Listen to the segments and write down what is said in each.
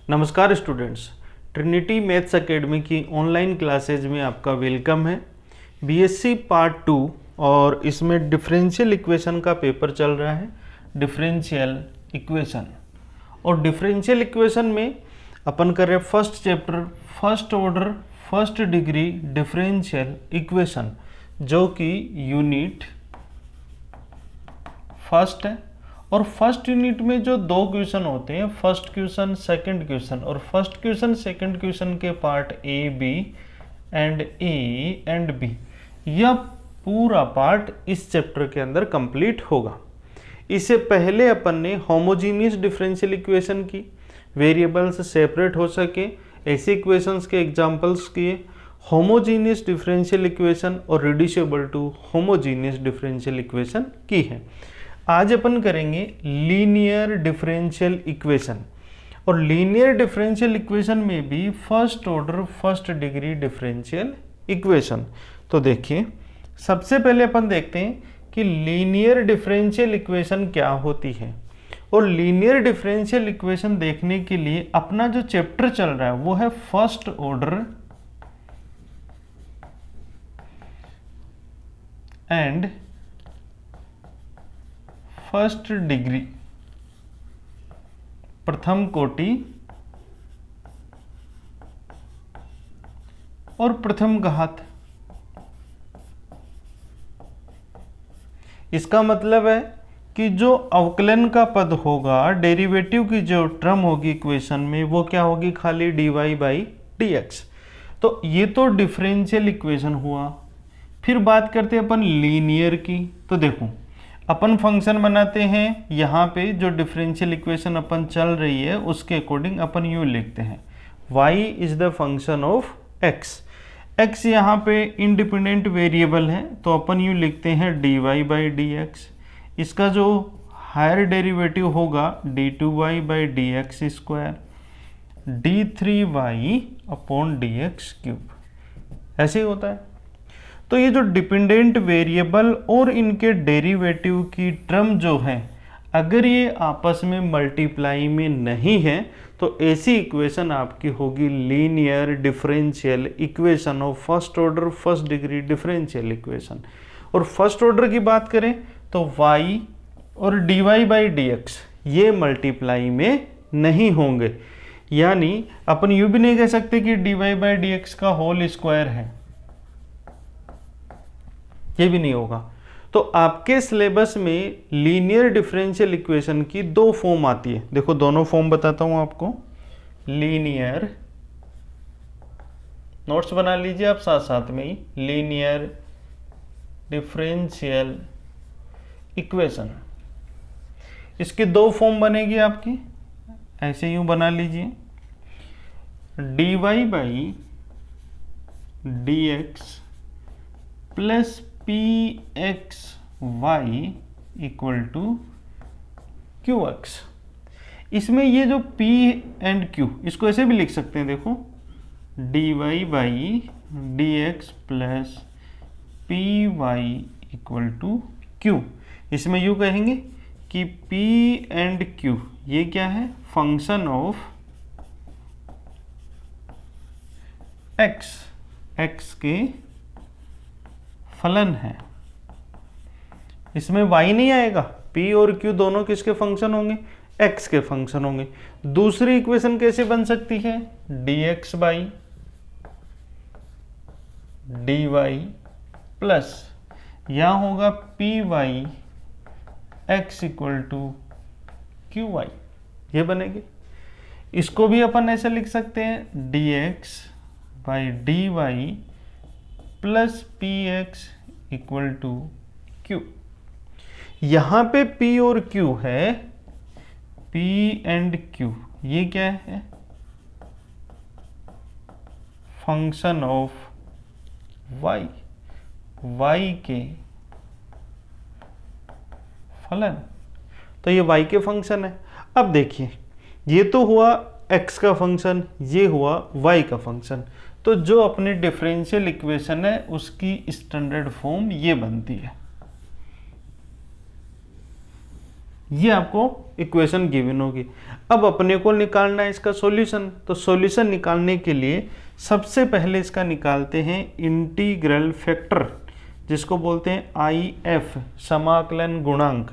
नमस्कार students, Trinity maths academy की online classes में आपका वेलकम है। बीएससी पार्ट 2 और इसमें डिफरेंशियल इक्वेशन का पेपर चल रहा है। डिफरेंशियल इक्वेशन और डिफरेंशियल इक्वेशन में अपन कर रहे हैं first chapter, first order first degree differential equation, जो कि यूनिट फर्स्ट है। और फर्स्ट यूनिट में जो दो क्वेश्चन होते हैं, फर्स्ट क्वेश्चन सेकंड क्वेश्चन, और फर्स्ट क्वेश्चन सेकंड क्वेश्चन के पार्ट ए एंड बी, यह पूरा पार्ट इस चैप्टर के अंदर कंप्लीट होगा। इससे पहले अपन ने होमोजीनियस डिफरेंशियल इक्वेशन की, वेरिएबल्स सेपरेट हो सके ऐसे इक्वेशंस के एग्जांपल्स किए, होमोजीनियस डिफरेंशियल इक्वेशन और reducible to homogeneous differential equation की है। आज अपन करेंगे लीनियर डिफरेंशियल इक्वेशन, और लीनियर डिफरेंशियल इक्वेशन में भी first order first degree differential equation. तो देखिए, सबसे पहले अपन देखते हैं कि लीनियर डिफरेंशियल इक्वेशन क्या होती है। और लीनियर डिफरेंशियल इक्वेशन देखने के लिए अपना जो चैप्टर चल रहा है वो है first order and first degree, प्रथम कोटि और प्रथम घात। इसका मतलब है कि जो अवकलन का पद होगा, डेरिवेटिव की जो टर्म होगी इक्वेशन में, वो क्या होगी, खाली dy बाई dx। तो ये तो डिफरेंशियल इक्वेशन हुआ। फिर बात करते हैं अपन लीनियर की। तो देखो, अपन फंक्शन बनाते हैं, यहाँ पे जो डिफरेंशियल इक्वेशन अपन चल रही है उसके अकॉर्डिंग अपन यूँ लिखते हैं, y is the function of x। x यहाँ पे इंडिपेंडेंट वेरिएबल है, तो अपन यूँ लिखते हैं dy बाई dx। इसका जो हायर डेरिवेटिव होगा d2y by dx square, d3y upon dx cube, ऐसे ही होता है। तो ये जो डिपेंडेंट वेरिएबल और इनके डेरिवेटिव की टर्म जो है, अगर ये आपस में मल्टीप्लाई में नहीं है तो ऐसी इक्वेशन आपकी होगी linear differential equation of first order first degree differential equation. और फर्स्ट ऑर्डर की बात करें तो y और dy बाई dx ये मल्टीप्लाई में नहीं होंगे, यानी अपन यूँ भी नहीं कह सकते कि dy बाई dx का होल स्क्वायर है, ये भी नहीं होगा। तो आपके सिलेबस में लीनियर डिफरेंशियल इक्वेशन की दो फॉर्म आती है। देखो, दोनों फॉर्म बताता हूं आपको। लीनियर, नोट्स बना लीजिए आप साथ साथ में ही, लीनियर डिफरेंशियल इक्वेशन, इसकी दो फॉर्म बनेगी आपकी, ऐसे यूं बना लीजिए, dy by dx plus px y equal to qx। इसमें ये जो p एंड q, इसको ऐसे भी लिख सकते हैं, देखो dy by dx plus py equal to q। इसमें यूँ कहेंगे कि p एंड q ये क्या है, फंक्शन ऑफ x के फलन है। इसमें y नहीं आएगा, p और q दोनों किसके फंक्शन होंगे, x के फंक्शन होंगे। दूसरी इक्वेशन कैसे बन सकती है, dx बाई dy प्लस यहाँ होगा py x equal to qy, ये बनेगी। इसको भी अपन ऐसे लिख सकते हैं, dx by dy plus px equal to q। यहाँ पे p और q है, p एंड q ये क्या है, फंक्शन ऑफ y के फलन। तो ये y के फंक्शन है। अब देखिए, ये तो हुआ x का फंक्शन, ये हुआ y का फंक्शन। तो जो अपनी डिफरेंशियल इक्वेशन है उसकी स्टैंडर्ड फॉर्म ये बनती है, ये आपको इक्वेशन गिवन होगी। अब अपने को निकालना है इसका सॉल्यूशन। तो सॉल्यूशन निकालने के लिए सबसे पहले इसका निकालते हैं इंटीग्रल फैक्टर, जिसको बोलते हैं आई एफ, समाकलन गुणांक।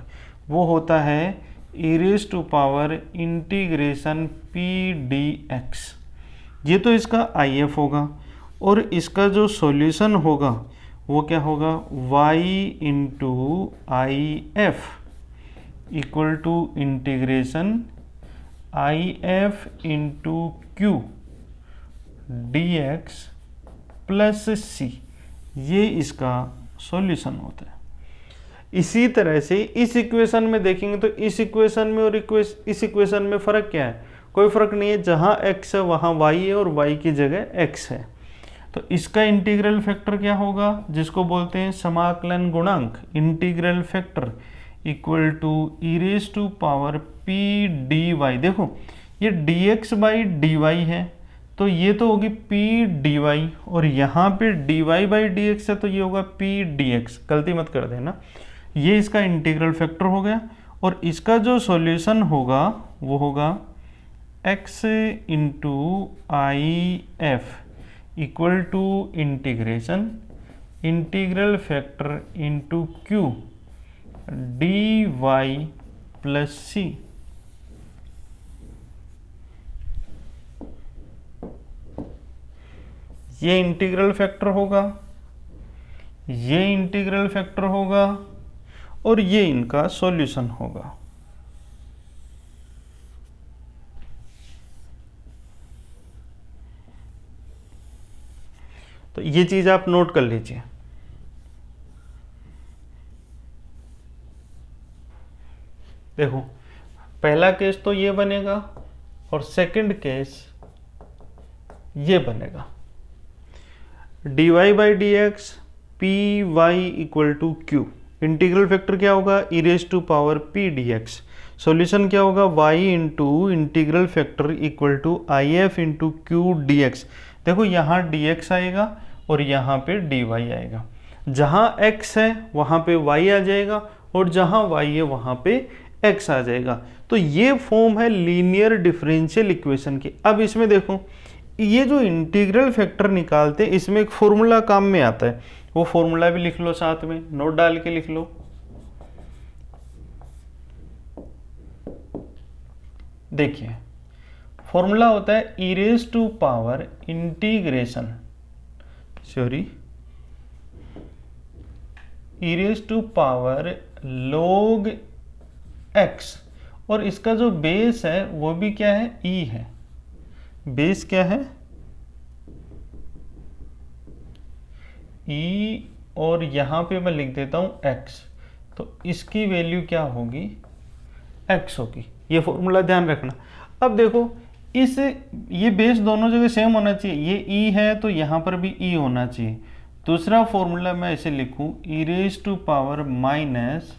वो होता है e raise to power integration P D x. ये तो इसका आई एफ होगा, और इसका जो सॉल्यूशन होगा वो क्या होगा, y into I F equal to integration I F into Q D x plus C. ये इसका सॉल्यूशन होता है। इसी तरह से इस इक्वेशन में देखेंगे तो इस इक्वेशन में और इस इक्वेशन में फ़र्क क्या है, कोई फ़र्क नहीं है। जहाँ x है वहाँ y है और y की जगह x है। तो इसका इंटीग्रल फैक्टर क्या होगा, जिसको बोलते हैं समाकलन गुणांक, integral factor equal to E raise to power P D Y. देखो ये D x by D Y है, तो ये तो होगी पी डी वाई, और यहाँ पे D Y by D X है तो ये होगा पी डी एक्स। गलती मत कर देना। ये इसका इंटीग्रल फैक्टर हो गया, और इसका जो सॉल्यूशन होगा वो होगा x into I F equal to integration integral factor into Q D Y plus C. ये इंटीग्रल फैक्टर होगा, ये इंटीग्रल फैक्टर होगा, और ये इनका सॉल्यूशन होगा। तो ये चीज आप नोट कर लीजिए। देखो पहला केस तो ये बनेगा, और सेकंड केस ये बनेगा D Y by D X P Y equal to Q. Integral factor क्या होगा, E raise to power P D X. Solution क्या होगा, y into integral factor equal to I F into Q D X. देखो यहाँ D x आएगा और यहाँ पे डी वाई आएगा। जहाँ x है वहाँ पे y आ जाएगा, और जहाँ y है वहाँ पे x आ जाएगा। तो ये फॉर्म है लीनियर डिफरेंशियल इक्वेशन की। अब इसमें देखो ये जो इंटीग्रल फैक्टर निकालते हैं इसमें एक फॉर्मूला काम में आता है, वो फॉर्मूला भी लिख लो, साथ में नोट डाल के लिख लो। देखिए फॉर्मूला होता है E raise to power integration, sorry E raise to power log x, और इसका जो बेस है वो भी क्या है, e है। बेस क्या है, e, और यहाँ पे मैं लिख देता हूँ x, तो इसकी वैल्यू क्या होगी, x होगी। ये फॉर्मूला ध्यान रखना। अब देखो ये बेस दोनों जगह सेम होना चाहिए, ये e है तो यहाँ पर भी e होना चाहिए। दूसरा फॉर्मूला मैं ऐसे लिखूँ, E raise to power minus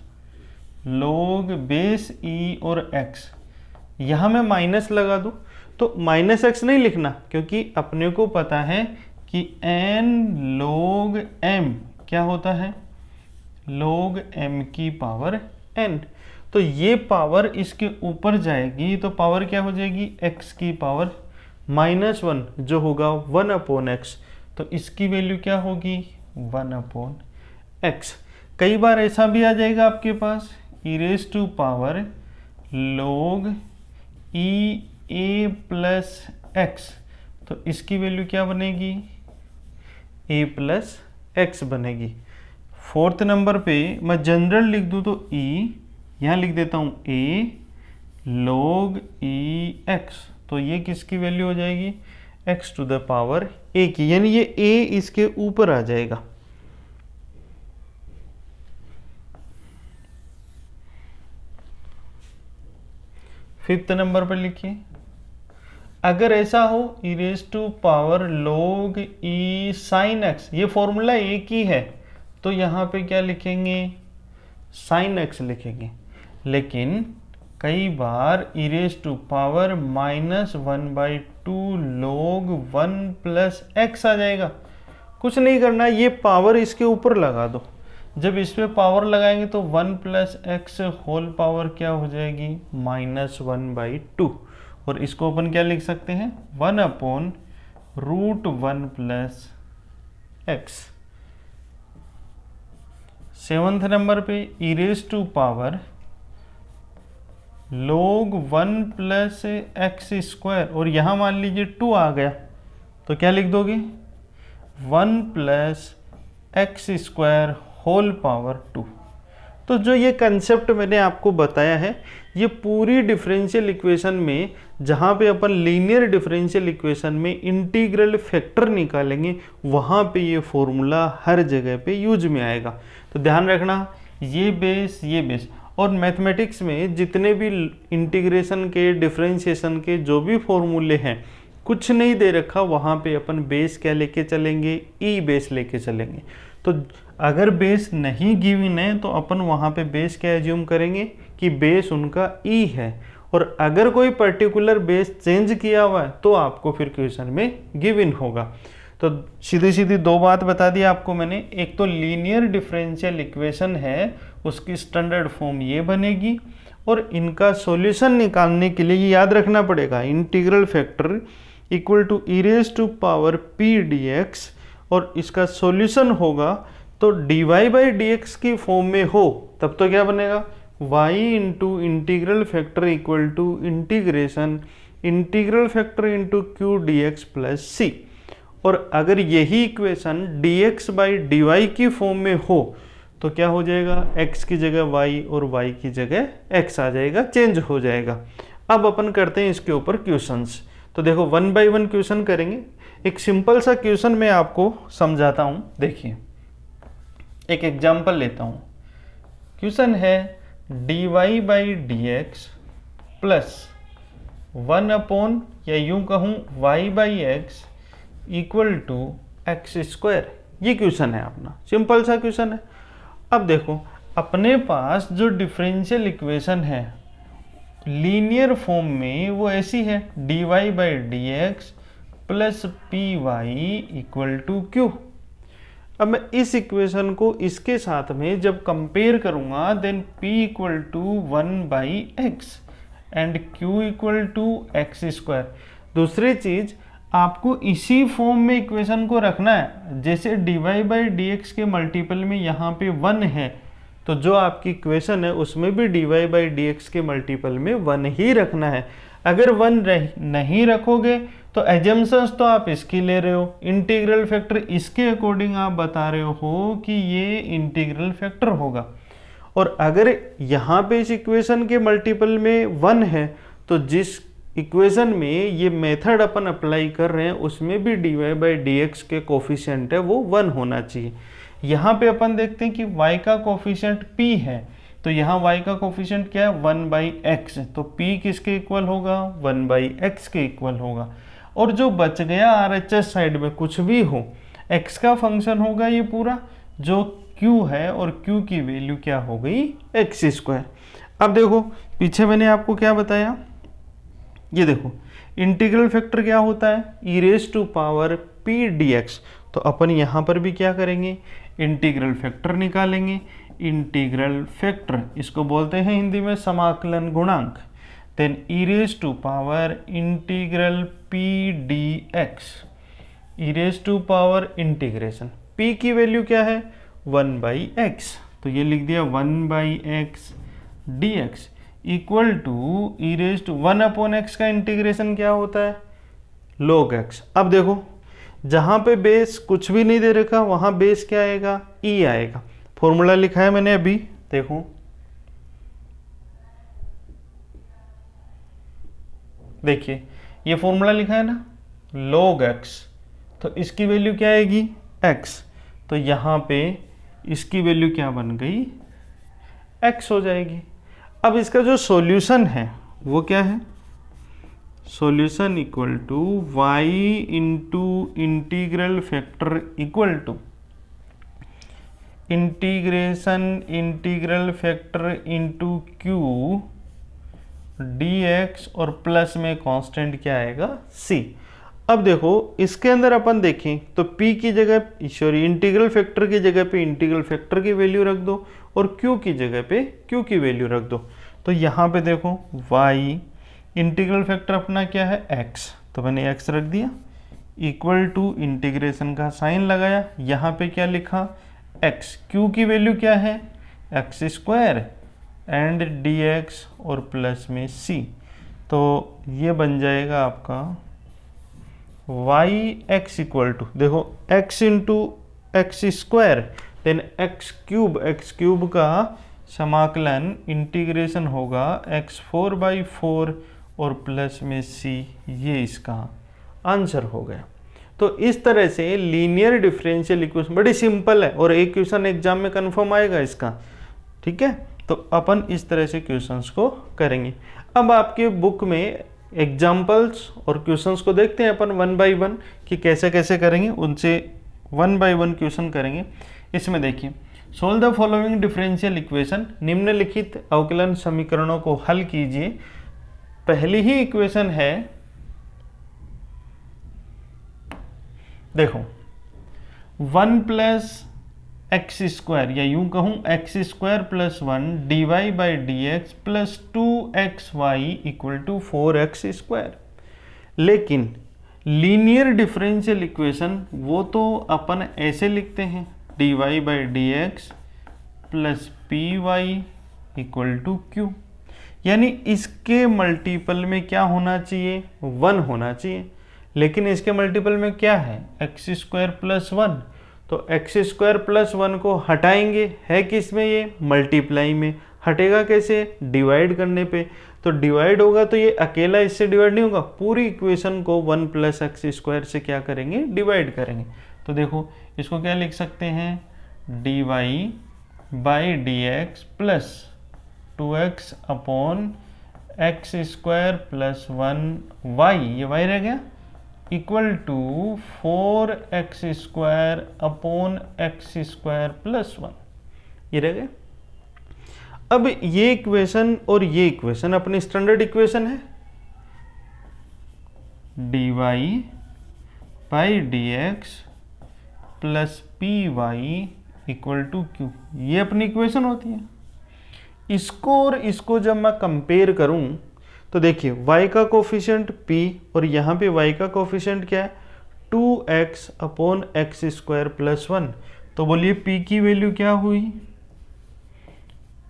log base e और x, यहाँ मैं माइनस लगा दूँ तो माइनस x नहीं लिखना, क्योंकि अपने को पता है कि n log m क्या होता है, log m की पावर n। तो ये पावर इसके ऊपर जाएगी तो पावर क्या हो जाएगी, x की पावर -1 जो होगा 1/x। तो इसकी वैल्यू क्या होगी, 1/x। कई बार ऐसा भी आ जाएगा आपके पास, E raise to power log e a plus x, तो इसकी वैल्यू क्या बनेगी, a प्लस x बनेगी। फोर्थ नंबर पे मैं जनरल लिख दूँ तो e, यहाँ लिख देता हूँ a log e x, तो ये किसकी वैल्यू हो जाएगी, x to the power a की, यानी ये a इसके ऊपर आ जाएगा। फिफ्थ नंबर पर लिखिए, अगर ऐसा हो E raise to power log e sin x, ये फॉर्मूला एक ही है तो यहाँ पे क्या लिखेंगे, sin x लिखेंगे। लेकिन कई बार E raise to power -1/2 log 1 plus x आ जाएगा। कुछ नहीं करना, ये पावर इसके ऊपर लगा दो। जब इस पे पावर लगाएंगे तो 1 प्लस एक्स होल पावर क्या हो जाएगी, -1/2। और इसको अपन क्या लिख सकते हैं, 1/√1 प्लस एक्स। 7th नंबर पे e raise to power log 1 plus X square, और यहाँ मान लीजिए 2 आ गया तो क्या लिख दोगे, 1 plus X square whole power 2। तो जो ये कंसेप्ट मैंने आपको बताया है, ये पूरी डिफरेंशियल इक्वेशन में जहाँ पे अपन लीनियर डिफरेंशियल इक्वेशन में इंटीग्रल फैक्टर निकालेंगे, वहाँ पे ये फॉर्मूला हर जगह पे यूज में आएगा। तो ध्यान रखना, ये बेस और मैथमेटिक्स में जितने भी इंटीग्रेशन के, डिफरेंशिएशन के जो भी फॉर्मूले हैं, कुछ नहीं दे रखा, वहाँ पे अपन बेस क्या लेके चलेंगे, ई बेस लेके चलेंगे। तो अगर बेस नहीं गिवन है तो अपन वहाँ पे बेस क्या एज्यूम करेंगे कि बेस उनका ई है, और अगर कोई पर्टिकुलर बेस चेंज किया हुआ है तो आपको फिर क्वेश्चन में गिवन होगा। तो सीधी सीधी दो बात बता दी आपको मैंने, एक तो लीनियर डिफरेंशियल इक्वेशन है, उसकी स्टैंडर्ड फॉर्म ये बनेगी, और इनका सॉल्यूशन निकालने के लिए ये याद रखना पड़ेगा, integral factor equal to E raise to power P D X, और इसका सॉल्यूशन होगा तो dy बाई डी एक्स की फॉर्म में हो तब तो क्या बनेगा, y into integral factor equal to integration integral factor into Q D x plus C. और अगर यही equation dx by D Y की फॉर्म में हो तो क्या हो जाएगा, x की जगह y और y की जगह x आ जाएगा, चेंज हो जाएगा। अब अपन करते हैं इसके ऊपर क्वेश्चंस। तो देखो 1 बाई 1 क्वेश्चन करेंगे। एक सिंपल सा क्वेश्चन मैं आपको समझाता हूँ। देखिए एक एग्जांपल लेता हूँ। क्वेश्चन है dy by D x plus 1 या यूं कहूँ y by X equal to X square. ये क्वेश्चन है अपना, सिंपल सा क्वेश्चन है। अब देखो अपने पास जो डिफरेंशियल इक्वेशन है लीनियर फॉर्म में वो ऐसी है, dy by D x plus P Y equal to Q. अब मैं इस इक्वेशन को इसके साथ में जब कंपेयर करूंगा, then p equal to 1 by X and q equal to X square. दूसरी चीज, आपको इसी फॉर्म में इक्वेशन को रखना है, जैसे dy बाई डी एक्स के मल्टीपल में यहाँ पे 1 है, तो जो आपकी इक्वेशन है उसमें भी dy बाई डी एक्स के मल्टीपल में 1 ही रखना है। अगर 1 नहीं रखोगे तो एजम्पशंस तो आप इसकी ले रहे हो, इंटीग्रल फैक्टर इसके अकॉर्डिंग आप बता रहे हो कि ये इंटीग्रल फैक्टर होगा। और अगर यहाँ पे इस इक्वेशन के मल्टीपल में 1 है तो जिस इक्वेशन में ये मेथड अपन अप्लाई कर रहे हैं उसमें भी dy बाई डी एक्स के कोफिशिएंट है वो 1 होना चाहिए। यहाँ पे अपन देखते हैं कि y का कोफिशिएंट p है, तो यहाँ y का कोफिशिएंट क्या है, 1 बाई एक्स, तो p किसके इक्वल होगा, 1 बाई एक्स के इक्वल होगा। और जो बच गया RHS साइड में कुछ भी हो, x का फंक्शन होगा ये पूरा जो q है, और q की वैल्यू क्या हो गई, एक्स स्क्वायर। अब देखो पीछे मैंने आपको क्या बताया, ये देखो इंटीग्रल फैक्टर क्या होता है, E raise to power P D X. तो अपन यहाँ पर भी क्या करेंगे, इंटीग्रल फैक्टर निकालेंगे। इंटीग्रल फैक्टर इसको बोलते हैं हिंदी में समाकलन गुणांक। Then E raise to power integral P D x, E raise to power integration, p की वैल्यू क्या है, 1 बाई एक्स, तो ये लिख दिया 1 by X D x equal to E raise to 1 upon X का इंटीग्रेशन क्या होता है, log x। अब देखो जहाँ पे बेस कुछ भी नहीं दे रखा वहाँ बेस क्या आएगा, e आएगा। फॉर्मूला लिखा है मैंने अभी, देखो देखिए ये फॉर्मूला लिखा है ना, log x, तो इसकी वैल्यू क्या आएगी, x, तो यहाँ पे इसकी वैल्यू क्या बन गई, x हो जाएगी। अब इसका जो सॉल्यूशन है वो क्या है, solution equal to y into integral factor equal to integration integral factor into Q D X, और प्लस में कांस्टेंट क्या आएगा, c। अब देखो इसके अंदर अपन देखें तो p की जगह सॉरी इंटीग्रल फैक्टर की जगह पे इंटीग्रल फैक्टर की वैल्यू रख दो और q की जगह पे q की वैल्यू रख दो। तो यहाँ पे देखो y इंटीग्रल फैक्टर अपना क्या है x, तो मैंने x रख दिया इक्वल टू इंटीग्रेशन का साइन लगाया, यहाँ पे क्या लिखा x, q की वैल्यू क्या है एक्स स्क्वायर एंड dx और प्लस में c, तो ये बन जाएगा आपका y x इक्वल टू देखो x into X square then X cube का समाकलन इंटीग्रेशन होगा x4/4 और प्लस में c, ये इसका आंसर हो गया। तो इस तरह से लीनियर डिफरेंशियल इक्वेशन बड़ी सिंपल है और एक क्वेश्चन एग्जाम में कंफर्म आएगा इसका, ठीक है। तो अपन इस तरह से क्वेश्चंस को करेंगे। अब आपके बुक में एग्जाम्पल्स और क्वेश्चंस को देखते हैं अपन वन बाय वन कि कैसे कैसे करेंगे, उनसे वन बाय वन क्वेश्चन करेंगे। इसमें देखिए solve the following differential equation, निम्नलिखित अवकलन समीकरणों को हल कीजिए। पहली ही इक्वेशन है, देखो 1 प्लस एक्स स्क्वायर या यूं कहूं x square plus 1 dy by D x plus 2xy equal to 4x square. लेकिन लीनियर डिफरेंशियल इक्वेशन वो तो अपन ऐसे लिखते हैं dy by D x plus P Y equal to q, यानी इसके मल्टीपल में क्या होना चाहिए 1 होना चाहिए। लेकिन इसके मल्टीपल में क्या है एक्स स्क्वायर प्लस 1, तो एक्स स्क्वायर प्लस 1 को हटाएंगे, है किस में ये मल्टीप्लाई में, हटेगा कैसे डिवाइड करने पे, तो डिवाइड होगा तो ये अकेला इससे डिवाइड नहीं होगा, पूरी इक्वेशन को 1 प्लस एक्स स्क्वायर से क्या करेंगे डिवाइड करेंगे। तो देखो इसको क्या लिख सकते हैं dy by D x plus 2x upon x square plus 1y, ये y रह गया equal to 4x square upon x square plus 1, ये रह गया। अब ये इक्वेशन और ये इक्वेशन अपनी स्टैंडर्ड इक्वेशन है dy by D x plus P Y equal to q, ये अपनी इक्वेशन होती है। इसको और इसको जब मैं कंपेयर करूं तो देखिए y का कोफिशिएंट p और यहाँ पे y का कोफिशिएंट क्या है 2x upon x square plus 1, तो बोलिए p की वैल्यू क्या हुई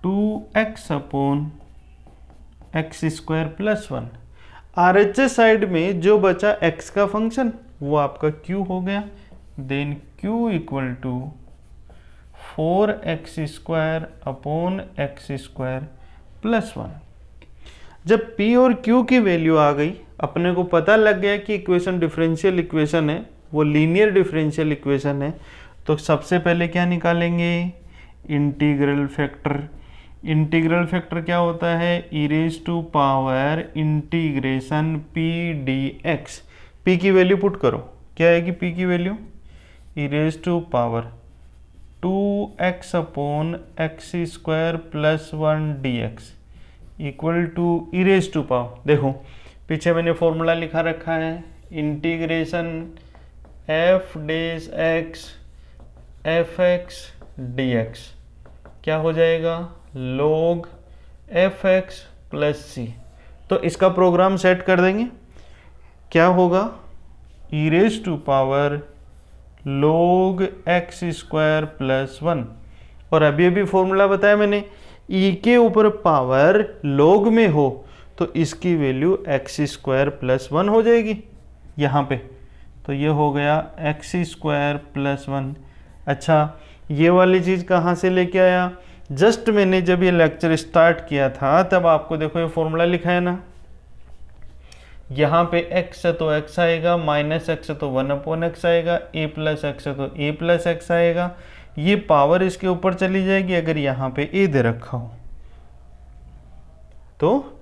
2x upon x square plus 1। RHS side में जो बचा x का फंक्शन वो आपका q हो गया, then q equal to 4x square upon x square plus 1। जब p और q की वैल्यू आ गई, अपने को पता लग गया कि इक्वेशन डिफरेंशियल इक्वेशन है, वो लीनियर डिफरेंशियल इक्वेशन है, तो सबसे पहले क्या निकालेंगे इंटीग्रल फैक्टर। इंटीग्रल फैक्टर क्या होता है e raise to power integration p dx। p की वैल्यू पुट करो, क्या आएगी p की value e raise to power 2x upon x square plus 1 dx equal to E raise to power, देखो पीछे मैंने फॉर्मूला लिखा रखा है integration f dash x f x D x, क्या हो जाएगा log f x plus c. तो इसका प्रोग्राम सेट कर देंगे, क्या होगा e raise to power log x square plus 1, और अभी अभी फॉर्मूला बताया मैंने e के ऊपर पावर log में हो तो इसकी वैल्यू एक्स स्क्वायर प्लस 1 हो जाएगी यहाँ पे, तो ये हो गया एक्स स्क्वायर प्लस 1। अच्छा ये वाली चीज़ कहाँ से लेके आया, जस्ट मैंने जब ये लेक्चर स्टार्ट किया था तब आपको देखो ये फॉर्मूला लिखा है ना, यहाँ पे x है तो x आएगा, माइनस x है तो 1 अपॉन x आएगा, a प्लस x है तो a प्लस x आएगा, ये पावर इसके ऊपर चली जाएगी अगर यहाँ पे a दे रखा हो। तो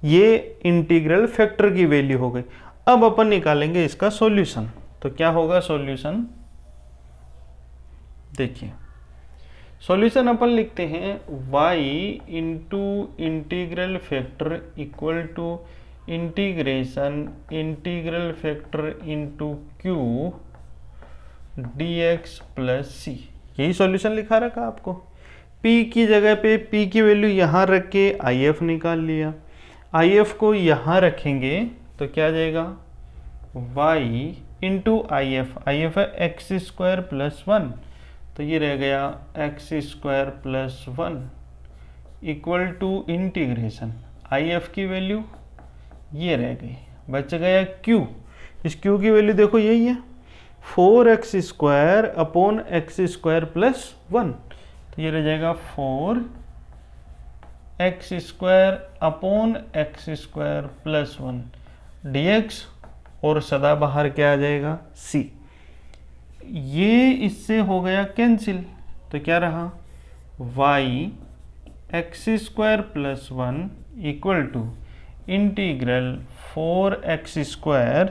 ये इंटीग्रल फैक्टर की वैल्यू हो गई। अब अपन निकालेंगे इसका सॉल्यूशन, तो क्या होगा सॉल्यूशन, देखिए सॉल्यूशन अपन लिखते हैं y into integral factor equal to integration integral factor into Q dx plus C, यही सॉल्यूशन लिखा रखा आपको। p की जगह पे p की वैल्यू यहाँ रख के if निकाल लिया, if को यहाँ रखेंगे तो क्या आ जाएगा y इंटू if है एक्स स्क्वायर प्लस 1, तो ये रह गया x square plus 1 equal to integration if की वैल्यू ये रह गई, बच गया q। इस q की वैल्यू देखो यही है 4x square upon x square plus 1, तो ये रह जाएगा 4x square upon x square plus 1 dx, और सदा बाहर क्या आ जाएगा c। ये इससे हो गया कैंसिल, तो क्या रहा y x square plus 1 equal to integral 4x square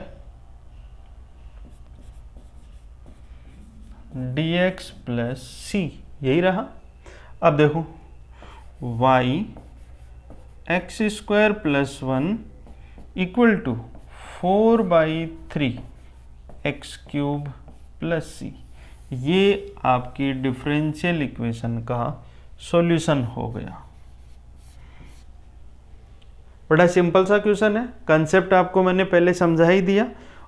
dx plus c, यही रहा। अब देखो y x square plus 1 equal to 4/3 x cube plus c, ये आपकी डिफरेंशियल इक्वेशन का सॉल्यूशन हो गया। बड़ा सिंपल सा क्वेश्चन है, कंसेप्ट आपको मैंने पहले समझा ही दिया,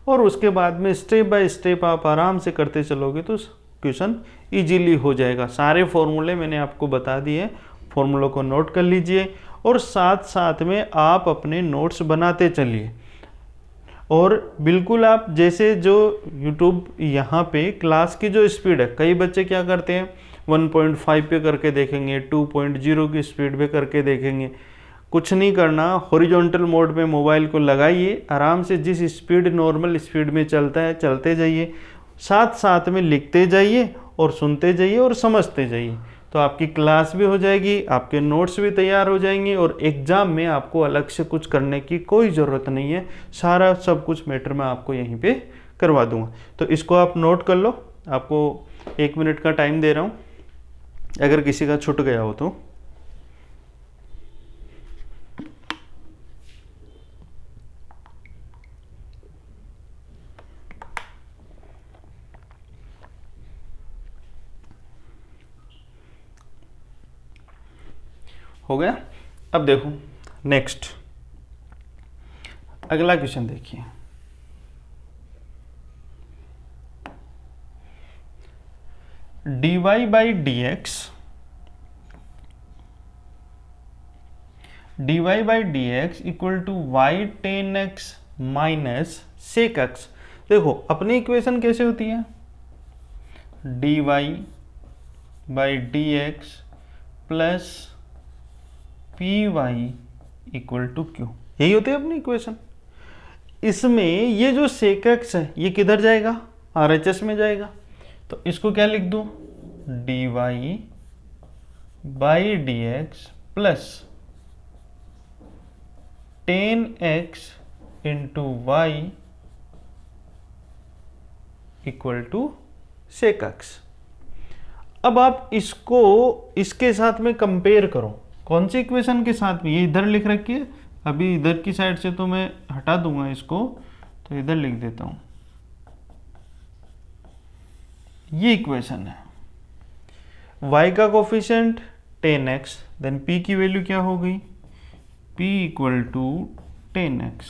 और उसके बाद में स्टेप बाय स्टेप आप आराम से करते चलोगे तो क्वेश्चन इजीली हो जाएगा। सारे फॉर्मूले मैंने आपको बता दिए, फॉर्मूलों को नोट कर लीजिए और साथ साथ में आप अपने नोट्स बनाते चलिए। और बिल्कुल आप जैसे जो YouTube यहाँ पे क्लास की जो स्पीड है, कई बच्चे क्या करते हैं 1.5 पे करके देखेंगे, 2.0 की स्पीड पे करके देखेंगे। कुछ नहीं करना, हॉरिजॉन्टल मोड पे मोबाइल को लगाइए, आराम से जिस स्पीड नॉर्मल स्पीड में चलता है चलते जाइए, साथ साथ में लिखते जाइए और सुनते जाइए और समझते जाइए, तो आपकी क्लास भी हो जाएगी, आपके नोट्स भी तैयार हो जाएंगे, और एग्ज़ाम में आपको अलग से कुछ करने की कोई ज़रूरत नहीं है। सारा सब कुछ मैटर मैं आपको यहीं पे करवा दूंगा। तो इसको आप नोट कर लो, आपको 1 मिनट का टाइम दे रहा हूँ, अगर किसी का छूट गया हो तो। हो गया। अब देखो नेक्स्ट अगला क्वेश्चन देखिए, dy by D x equal to y tan x minus sec x. देखो अपनी इक्वेशन कैसे होती है, dy by D x plus P Y equal to q, यही होती है अपनी इक्वेशन। इसमें ये जो सेक एक्स है ये किधर जाएगा, RHS में जाएगा, तो इसको क्या लिख दूं, dy by D x plus 10x into y equal to sec x. अब आप इसको इसके साथ में कंपेयर करो, कौन सी इक्वेशन के साथ में, ये इधर लिख रखी है, अभी इधर की साइड से तो मैं हटा दूंगा इसको, तो इधर लिख देता हूं, ये इक्वेशन है। y का कोफिशिएंट 10x, देन p की वैल्यू क्या हो गई, p इक्वल टू 10x,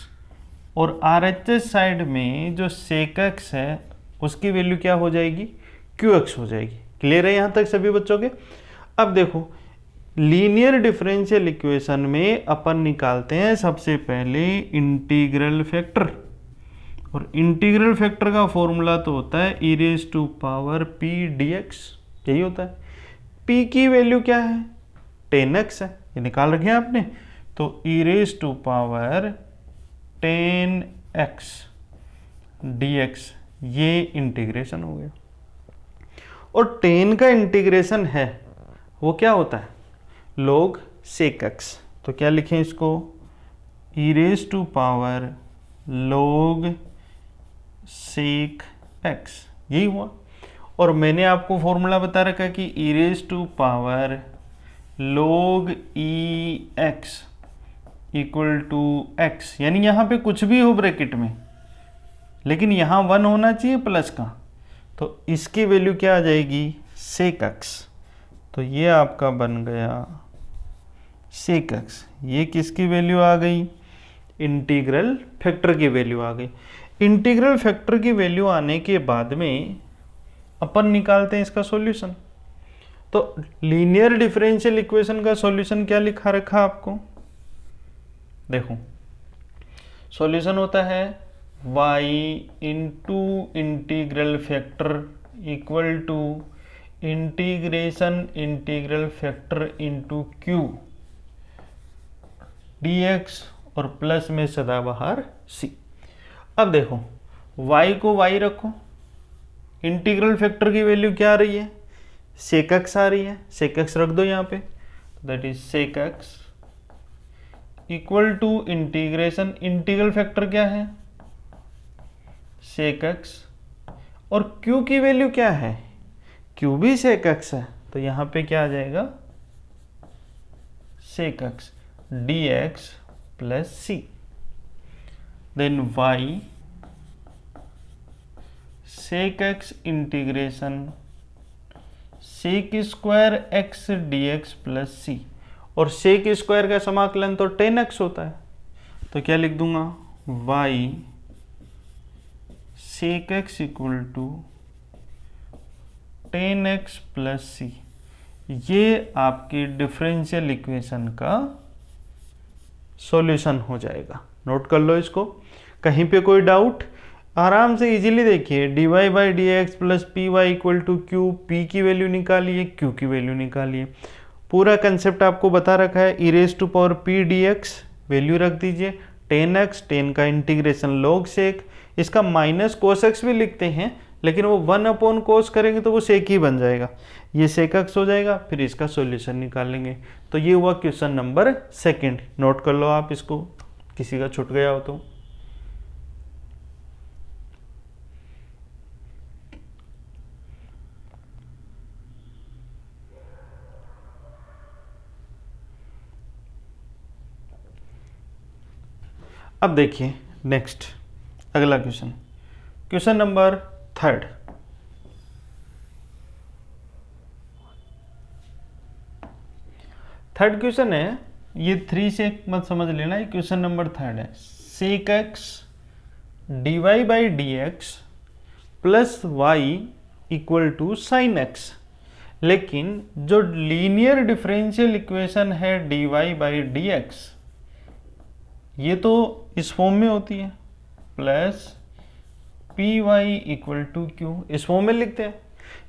और RHS साइड में जो sec x है उसकी वैल्यू क्या हो जाएगी, qx हो जाएगी। क्लियर है यहाँ तक सभी बच्चों के। अब देखो लीनियर डिफरेंशियल इक्वेशन में अपन निकालते हैं सबसे पहले इंटीग्रल फैक्टर, और इंटीग्रल फैक्टर का फॉर्मूला तो होता है e raise to power p dx, यही होता है। p की वैल्यू क्या है, 10x है, ये निकाल रखे हैं आपने, तो e raise to power 10x dx, ये इंटीग्रेशन हो गया। और 10 का इंटीग्रेशन है वो क्या होता है, log sec x, तो क्या लिखें इसको, e raise to power log sec x, यही हुआ। और मैंने आपको फॉर्मूला बता रखा कि e raise to power log e x equal to x, यानी यहाँ पे कुछ भी हो ब्रैकेट में, लेकिन यहाँ 1 होना चाहिए प्लस का, तो इसकी वैल्यू क्या आ जाएगी, सेक एक्स। तो ये आपका बन गया सेक एक्स। ये किसकी वैल्यू आ गई, इंटीग्रल फैक्टर की वैल्यू आ गई। इंटीग्रल फैक्टर की वैल्यू आने के बाद में अपन निकालते हैं इसका सॉल्यूशन। तो लीनियर डिफरेंशियल इक्वेशन का सॉल्यूशन क्या लिखा रखा आपको, देखो सॉल्यूशन होता है y into integral factor equal to integration integral factor into Q dx और प्लस में सदाबहार c। अब देखो y को y रखो, इंटीग्रल फैक्टर की वैल्यू क्या आ रही है, सेक एक्स आ रही है, सेक एक्स रख दो यहाँ पे, that is sec x equal to integration, integral factor क्या है, सेक एक्स, और q की वैल्यू क्या है, q भी सेक एक्स है, तो यहाँ पे क्या आ जाएगा, sec x dx plus c। Then y sec x integration sec square x dx plus c, और सेक स्क्वायर का समाकलन तो 10x होता है, तो क्या लिख दूंगा, y sec x equal to 10x plus c। ये आपकी डिफरेंशियल इक्वेशन का सॉल्यूशन हो जाएगा। नोट कर लो इसको, कहीं पे कोई डाउट आराम से इजीली देखिए, dy by D x plus P Y equal to Q, P की वैल्यू निकालिए, क्यू की वैल्यू निकालिए। पूरा कंसेप्ट आपको बता रखा है, E raise to power P D X value रख दीजिए, 10x, 10 का इंटीग्रेशन लॉग सेक, इसका माइनस कोस एक्स भी लिखते हैं, लेकिन वो 1 अपॉन कोस करेंगे तो वो सेक ही बन जाएगा, ये सेक एक्स हो जाएगा, फिर इसका सॉल्यूशन निकालेंगे। तो ये हुआ क्वेश्चन नंबर 2। नोट कर लो आप इसको, किसी का छूट गया हो तो। अब देखिए नेक्स्ट अगला question, question number 3। Third question है, ये 3 से मत समझ लेना, ये क्वेश्चन नंबर 3 है। Sec x d Y by D x plus y equal to sine x, लेकिन जो लीनियर डिफरेंशियल इक्वेशन है d Y by D x, ये तो इस फॉर्म में होती है, plus P Y equal to q, इस फॉर्म में लिखते हैं।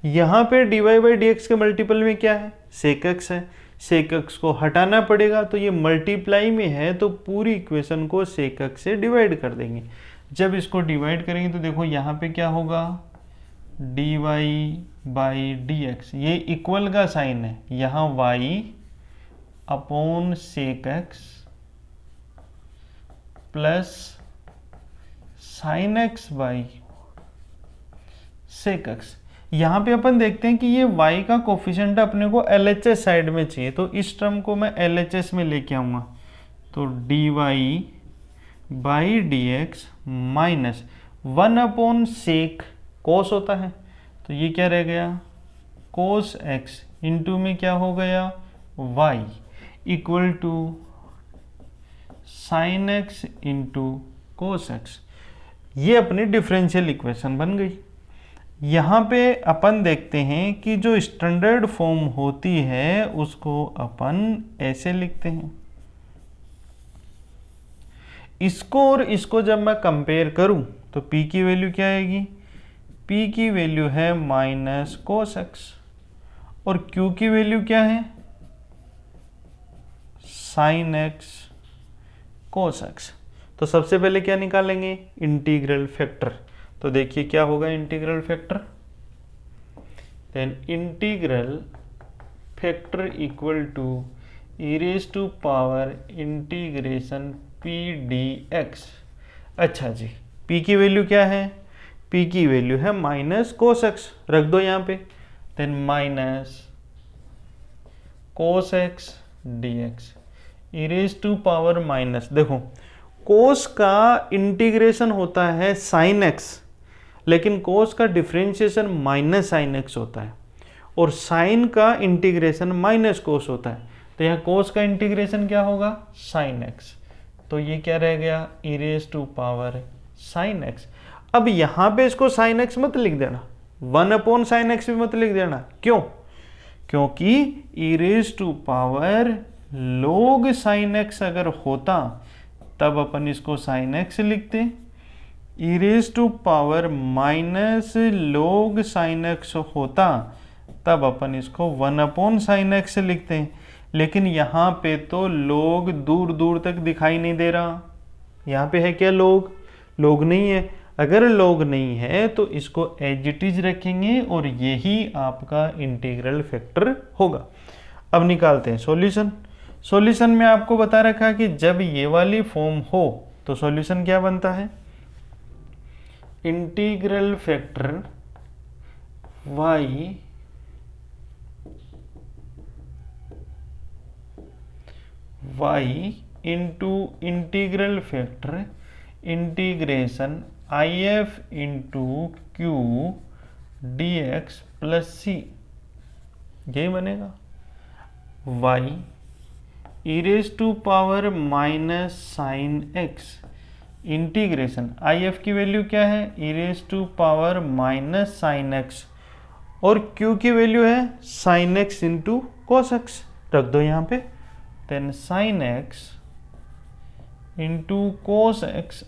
यहाँ पे D Y by D x के मल्टीपल में क्या है, सेक एक्स है, सेक एक्स को हटाना पड़ेगा, तो ये मल्टीप्लाई में है, तो पूरी इक्वेशन को सेक एक्स से डिवाइड कर देंगे। जब इसको डिवाइड करेंगे तो देखो यहाँ पे क्या होगा, d Y by D x, ये इक्वल का साइन है, यहाँ y upon sec x plus sine x by sec x. यहाँ पे अपन देखते हैं कि ये y का कोफिशिएंट अपने को LHS साइड में चाहिए, तो इस टर्म को मैं LHS में लेके आऊँगा, तो D Y by D X minus 1 upon sec cos होता है, तो ये क्या रह गया, कोस एक्स इंटू में क्या हो गया, y equal to sine x into cos x. ये अपनी डिफरेंशियल इक्वेशन बन गई। यहाँ पे अपन देखते हैं कि जो स्टैंडर्ड फॉर्म होती है उसको अपन ऐसे लिखते हैं। इसको और इसको जब मैं कंपेयर करूं तो p की वैल्यू क्या आएगी, p की वैल्यू है माइनस कोस एक्स, और q की वैल्यू क्या है, साइन एक्स कोस एक्स। तो सबसे पहले क्या निकालेंगे, इंटीग्रल फैक्टर। तो देखिए क्या होगा integral factor, then integral factor equal to E raise to power integration P D x. अच्छा जी, p की वैल्यू क्या है, p की वैल्यू है माइनस कोस एक्स, रख दो यहाँ पे, then minus cos x D x E raise to power minus, देखो कोस का इंटीग्रेशन होता है साइन एक्स, लेकिन कोस का डिफरेंशिएशन माइनस साइन एक्स होता है, और साइन का इंटीग्रेशन माइनस कोस होता है। तो यहाँ कोस का इंटीग्रेशन क्या होगा, साइन एक्स। तो ये क्या रह गया, E raise to power sine X. अब यहाँ पे इसको साइन एक्स मत लिख देना, 1 साइन एक्स भी मत लिख देना। क्यों? क्योंकि E raise to power log sine X अगर होता तब अपन इसको साइन एक्स लिखते, E raise to power minus log sine X होता तब अपन इसको 1 साइन एक्स लिखते हैं। लेकिन यहाँ पे तो log दूर दूर तक दिखाई नहीं दे रहा, यहाँ पे है क्या log नहीं है। अगर log नहीं है तो इसको एज इट इज रखेंगे और यही आपका इंटीग्रल फैक्टर होगा। अब निकालते हैं सॉल्यूशन। सॉल्यूशन में आपको बता रखा कि जब ये वाली फॉर्म हो तो सॉल्यूशन क्या बनता है, integral factor y into integral factor integration if into Q D x plus C, यही बनेगा। y E raise to power minus sine X integration if की वैल्यू क्या है, E raise to power minus sine X, और q की value है sine x into cos X, रख दो यहाँ पे। Then sine x into cos x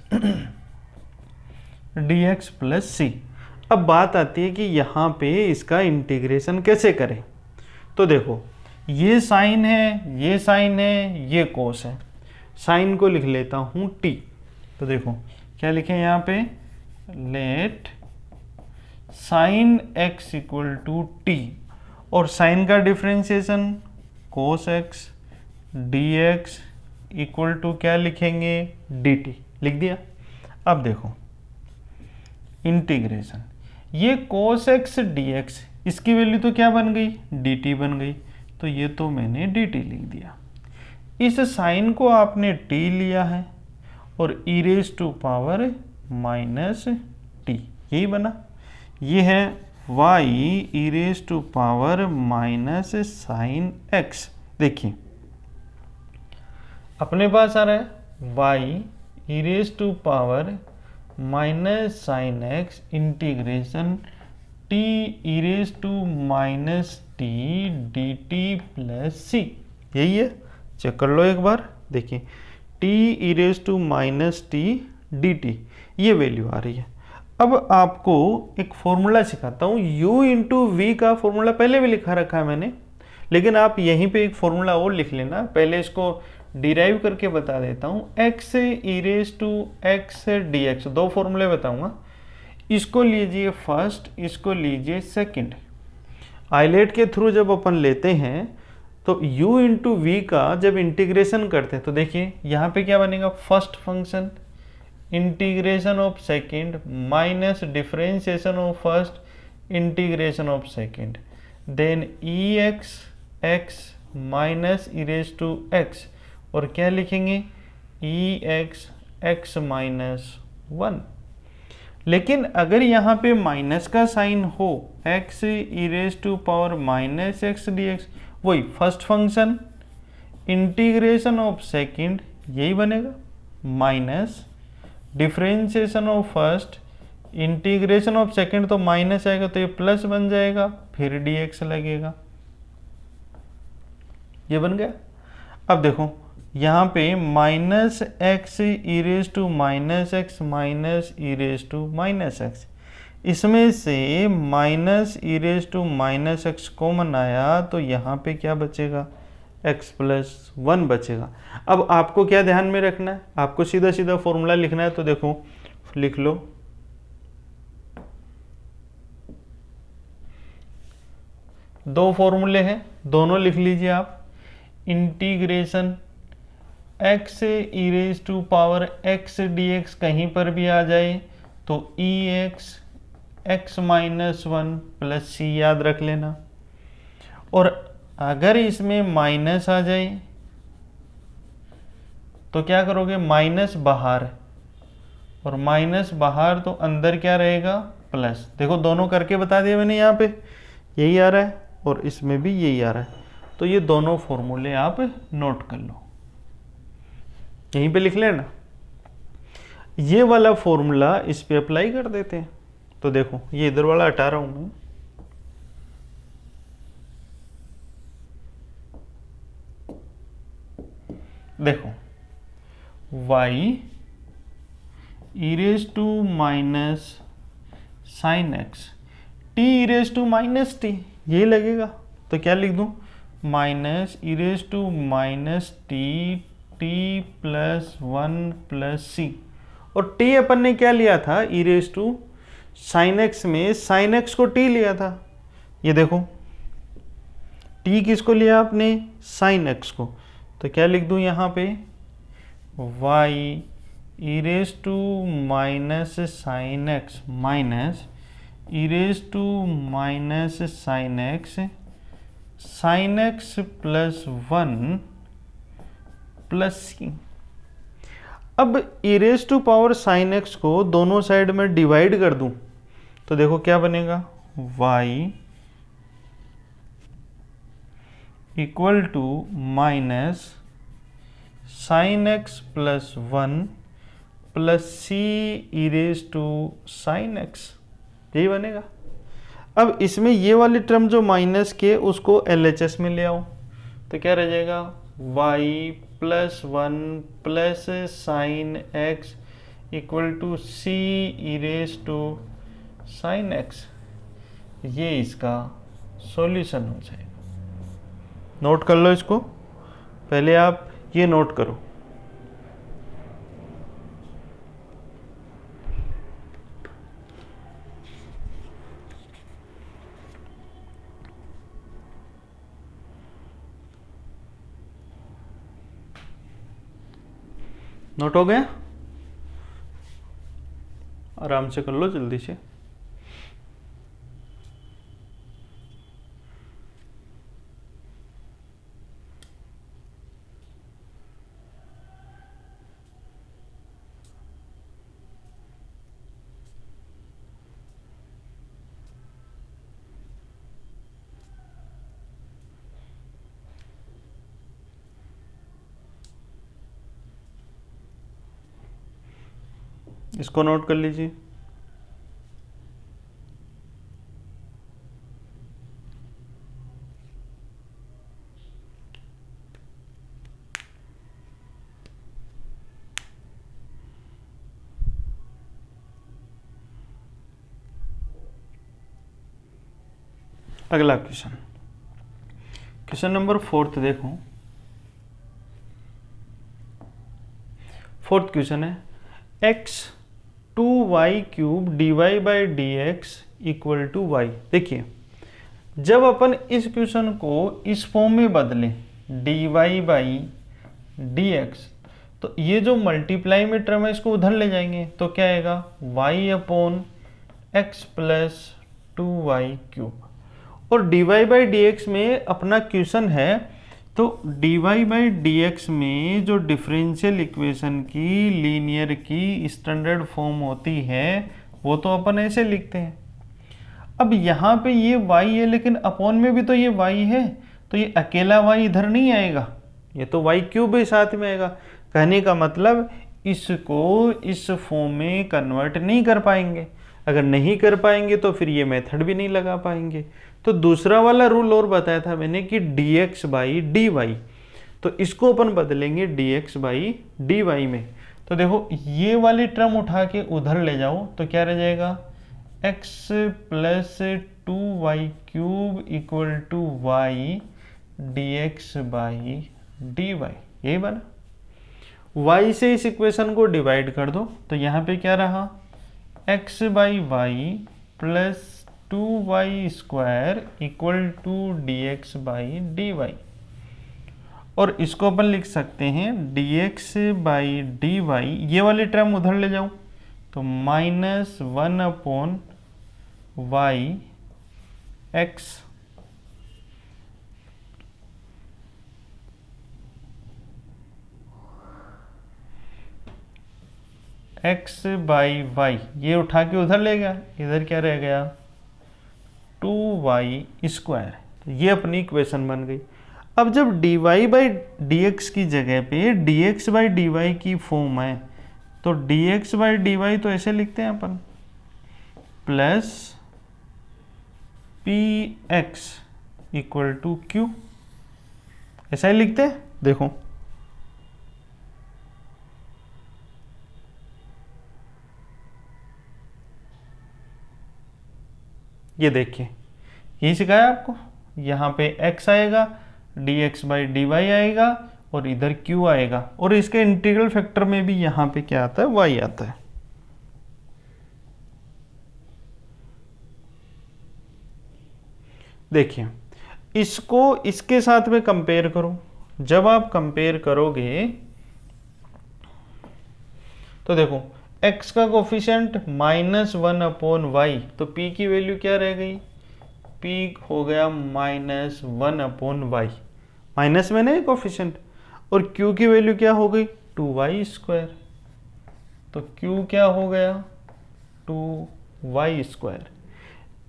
D x plus C. अब बात आती है कि यहाँ पे इसका इंटीग्रेशन कैसे करें। तो देखो ये साइन है, ये साइन है, ये कोस है। साइन को लिख लेता हूँ t। तो देखो क्या लिखें यहाँ पे, let sine x equal to t, और साइन का differentiation cos x dx equal to क्या लिखेंगे, dt, लिख दिया। अब देखो इंटीग्रेशन, ये cos x dx, इसकी वैल्यू तो क्या बन गई, dt बन गई, तो ये तो मैंने dt लिख दिया। इस साइन को आपने t लिया है और E raise to power minus T, यही बना। ये है y E raise to power minus sine x। देखिए अपने पास आ रहा है y E raise to power minus sine X integration T E raise to minus T D T plus C, यही है। चेक कर लो एक बार, देखिए T E raise to minus T D T, ये वैल्यू आ रही है। अब आपको एक फॉर्मूला सिखाता हूँ, u इंटू वी का फॉर्मूला पहले भी लिखा रखा है मैंने, लेकिन आप यहीं पे एक फॉर्मूला और लिख लेना। पहले इसको डिराइव करके बता देता हूँ, x E raise to x D x, दो फॉर्मूले बताऊंगा। इसको लीजिए फर्स्ट, इसको लीजिए सेकंड। आइलेट के थ्रू जब अपन लेते हैं तो u इंटू वी का जब इंटीग्रेशन करते हैं तो देखिए यहाँ पे क्या बनेगा, first function integration of second minus differentiation of first integration of second, then e x x minus E raise to x, और क्या लिखेंगे, ई एक्स एक्स माइनस 1। लेकिन अगर यहाँ पे माइनस का साइन हो, X E raise to power minus X D X, वही first function integration of second, यही बनेगा, minus differentiation of first integration of second, तो माइनस आएगा तो ये प्लस बन जाएगा, फिर डी एक्स लगेगा, ये बन गया। अब देखो यहाँ पे minus x E raise to minus x minus E raise to minus x, इसमें से minus E raise to minus x common आया तो यहाँ पे क्या बचेगा, x प्लस 1 बचेगा। अब आपको क्या ध्यान में रखना है, आपको सीधा सीधा फॉर्मूला लिखना है। तो देखो लिख लो, दो फॉर्मूले हैं, दोनों लिख लीजिए आप। Integration x E raise to power x dx कहीं पर भी आ जाए तो e x x minus 1 plus c याद रख लेना, और अगर इसमें माइनस आ जाए तो क्या करोगे, माइनस बाहर है और माइनस बाहर, तो अंदर क्या रहेगा, प्लस। देखो दोनों करके बता दिया मैंने, यहाँ पे यही आ रहा है और इसमें भी यही आ रहा है। तो ये दोनों फॉर्मूले आप नोट कर लो, यहीं पे लिख लेना। ये वाला फॉर्मूला इस पे अप्लाई कर देते हैं। तो देखो ये इधर वाला हटा रहा हूं मैं, देखो y E raise to minus sine X T E raise to minus T, यही लगेगा। तो क्या लिख दूं, minus E raise to minus T T plus one plus C. और टी अपन ने क्या लिया था, E raise to sine X में साइन एक्स को टी लिया था। ये देखो टी किसको लिया आपने, साइन एक्स को। तो क्या लिख दूं यहाँ पे, y E raise to minus sine X minus E raise to minus sine x plus one plus C. अब E raise to power sine X को दोनों साइड में डिवाइड कर दूं तो देखो क्या बनेगा, y equal to minus sine x plus one plus C E raise to sine x, यही बनेगा। अब इसमें ये वाली टर्म जो माइनस के उसको LHS में ले आओ तो क्या रह जाएगा, y plus one plus sine x equal to c E raise to sine x. ये इसका सॉल्यूशन हो जाएगा। नोट कर लो इसको, पहले आप ये नोट करो। नोट हो गया, आराम से कर लो जल्दी से। इसको नोट कर लीजिए। अगला क्वेश्चन, क्वेश्चन नंबर 4 देखो। 4th क्वेश्चन है x 2y cube dy by D x equal to y. देखिए जब अपन इस क्वेश्चन को इस फॉर्म में बदलें dy बाई डी एक्स, तो ये जो मल्टीप्लाई में टर्म है इसको उधर ले जाएंगे तो क्या आएगा, y upon x plus 2y cube. और dy बाई डी एक्स में अपना क्वेश्चन है तो dy बाई डी एक्स में जो डिफरेंशियल इक्वेशन की लीनियर की स्टैंडर्ड फॉर्म होती है वो तो अपन ऐसे लिखते हैं। अब यहाँ पे ये y है लेकिन अपॉन में भी तो ये y है, तो ये अकेला y इधर नहीं आएगा, ये तो y क्यूब भी साथ में आएगा। कहने का मतलब इसको इस फॉर्म में कन्वर्ट नहीं कर पाएंगे, अगर नहीं कर पाएंगे तो फिर ये मेथड भी नहीं लगा पाएंगे। तो दूसरा वाला रूल और बताया था मैंने कि dx बाई डी वाई, तो इसको अपन बदलेंगे dx बाई डी वाई में। तो देखो ये वाली टर्म उठा के उधर ले जाओ तो क्या रह जाएगा, x plus 2y cube equal to y d x by D y, यही बना। y से इस इक्वेशन को डिवाइड कर दो तो यहाँ पे क्या रहा, x by y plus 2y square equal to d x by D y. और इसको अपन लिख सकते हैं dx बाई डी वाई, ये वाली टर्म उधर ले जाऊं तो minus one upon y x x by y, ये उठा के उधर ले गया, इधर क्या रह गया 2y²। तो ये अपनी इक्वेशन बन गई। अब जब dy बाई dx की जगह पे dx बाई dy की फॉर्म है, तो dx बाई dy तो ऐसे लिखते हैं अपन, plus px equal to q, ऐसा ही लिखते हैं। देखो ये देखिए, यही सिखाया आपको। यहाँ पे x आएगा, dx बाई dy आएगा, और इधर q आएगा, और इसके इंटीग्रल फैक्टर में भी यहाँ पे क्या आता है, y आता है। देखिए इसको इसके साथ में कंपेयर करो। जब आप कंपेयर करोगे तो देखो x का कोफिशिएंट -1/y, तो p की वैल्यू क्या रह गई, p हो गया -1/y, माइनस में नहीं कोफिशिएंट, और q की वैल्यू क्या हो गई 2y², तो q क्या हो गया 2y²।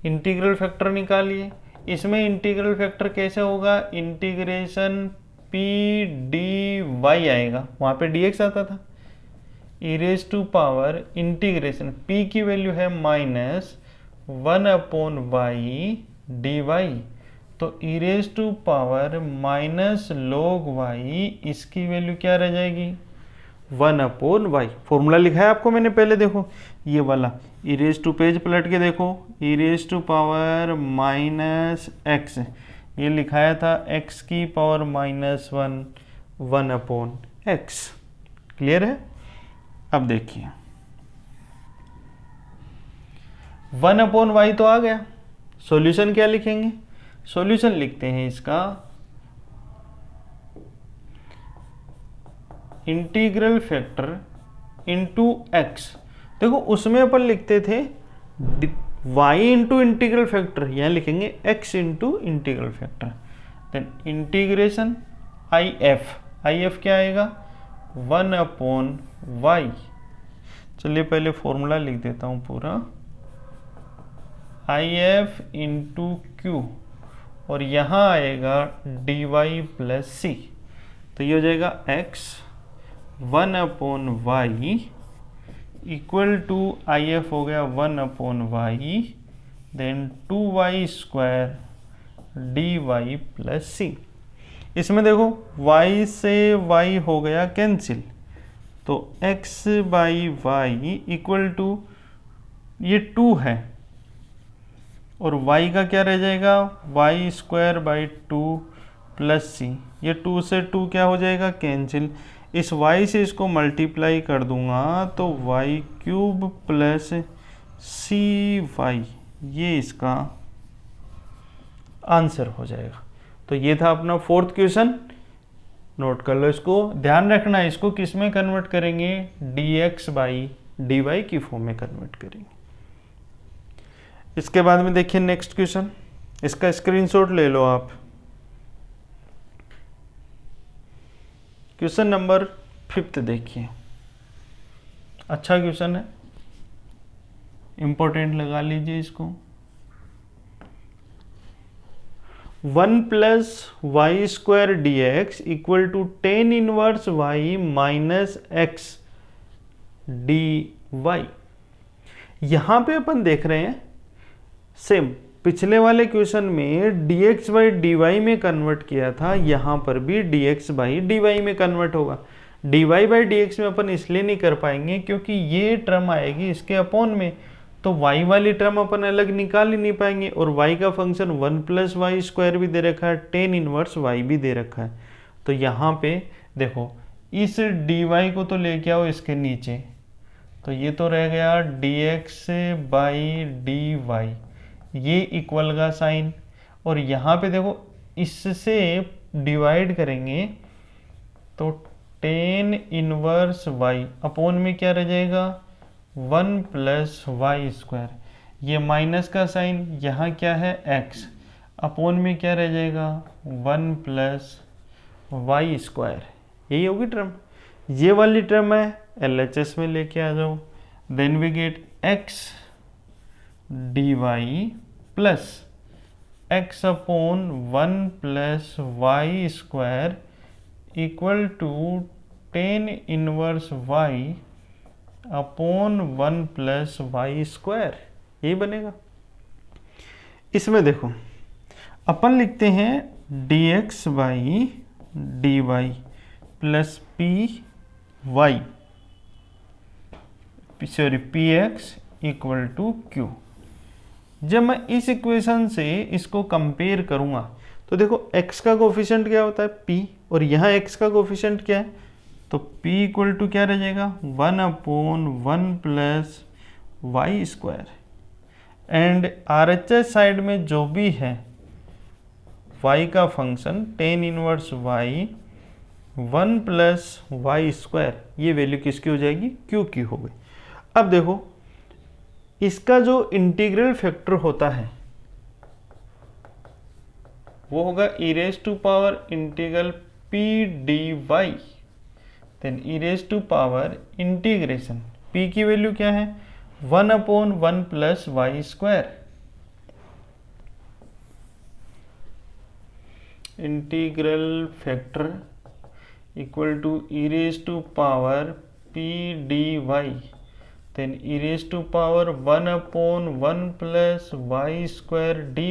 इंटीग्रल फैक्टर निकालिए। इसमें इंटीग्रल फैक्टर कैसे होगा, इंटीग्रेशन p dy आएगा, वहाँ पे dx आता था, e⁻ इंटीग्रेशन p की वैल्यू है -1/y dy, तो e⁻−log y, इसकी वैल्यू क्या रह जाएगी 1/y। फॉर्मूला लिखा है आपको मैंने पहले, देखो ये वाला पेज पलट के देखो, e⁻−x, ये लिखाया था x की पावर -1 1/x। क्लियर है। अब देखिए 1/y तो आ गया, सॉल्यूशन क्या लिखेंगे, सॉल्यूशन लिखते हैं इसका इंटीग्रल फैक्टर इनटू x। देखो उसमें अपन लिखते थे y इंटू इंटीग्रल फैक्टर, यहाँ लिखेंगे x into integral factor, then integration if क्या आएगा 1/y। चलिए पहले फॉर्मूला लिख देता हूँ पूरा, if इंटू क्यू, और यहाँ आएगा dy प्लस सी, तो ये हो जाएगा x 1/y equal to if हो गया 1/y, then 2y² dy plus C. इसमें देखो y से y हो गया कैंसिल, तो x by y equal to ये 2 है, और y का क्या रह जाएगा y²/2 प्लस सी, ये 2 से 2 क्या हो जाएगा कैंसिल, इस y से इसको मल्टीप्लाई कर दूंगा तो y³ प्लस cy, ये इसका आंसर हो जाएगा। तो ये था अपना फोर्थ क्वेश्चन, नोट कर लो इसको, ध्यान रखना इसको किस में कन्वर्ट करेंगे, dx बाई dy की फॉर्म में कन्वर्ट करेंगे। इसके बाद में देखिए नेक्स्ट क्वेश्चन, इसका स्क्रीनशॉट ले लो आप। क्वेश्चन नंबर 5 देखिए, अच्छा क्वेश्चन है, इंपॉर्टेंट लगा लीजिए इसको। 1 plus y² dx equal to tan inverse y minus x dy। यहां पे अपन देख रहे हैं सेम पिछले वाले क्वेश्चन में dx बाई dy में कन्वर्ट किया था, यहां पर भी dx बाई dy में कन्वर्ट होगा। dy बाई dx में अपन इसलिए नहीं कर पाएंगे क्योंकि ये टर्म आएगी इसके अपॉन में, तो y वाली टर्म अपन अलग निकाल ही नहीं पाएंगे, और y का फंक्शन 1 प्लस y² भी दे रखा है, tan इनवर्स y भी दे रखा है। तो यहाँ पे देखो इस dy को तो लेके आओ इसके नीचे, तो ये तो रह गया dx बाई dy, ये इक्वल का साइन, और यहाँ पे देखो इससे डिवाइड करेंगे तो tan इनवर्स y अपॉन में क्या रह जाएगा 1 प्लस y², ये माइनस का साइन, यहाँ क्या है x, अपॉन में क्या रह जाएगा 1 प्लस y², यही होगी टर्म। ये वाली टर्म है LHS में लेके आ जाओ, then we get x dy plus x upon 1 plus Y square equal to tan inverse y upon 1 plus Y square, यही बनेगा। इसमें देखो अपन लिखते हैं dx by dy plus px equal to q। जब मैं इस इक्वेशन से इसको कंपेयर करूंगा तो देखो x का कोफिशिएंट क्या होता है p, और यहाँ x का कोफिशिएंट क्या है, तो p इक्वल टू क्या रह जाएगा 1 upon 1 plus Y square, and RHS side में जो भी है y का function tan inverse y 1 plus Y square, ये वैल्यू किसकी हो जाएगी, q की हो गई। अब देखो इसका जो इंटीग्रल फैक्टर होता है वो होगा e raise to power integral p dy, then e raise to power integration p की वैल्यू क्या है 1 upon 1 plus Y square, integral factor equal to e raise to power p dy, then e raised to power 1 upon 1 plus y square dy,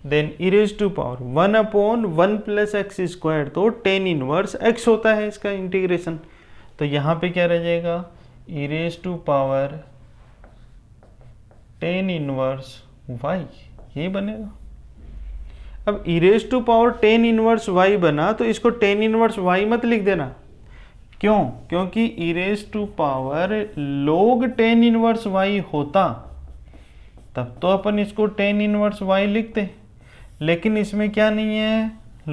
then e raised to power 1 upon 1 plus x square, तो tan inverse x होता है इसका integration, तो यहाँ पे क्या रह जाएगा e raised to power ten inverse y, यही बनेगा। अब e raised to power ten inverse y बना तो इसको टेन इनवर्स y मत लिख देना, क्यों, क्योंकि e raise to power log tan inverse y होता तब तो अपन इसको टेन इनवर्स y लिखते, लेकिन इसमें क्या नहीं है,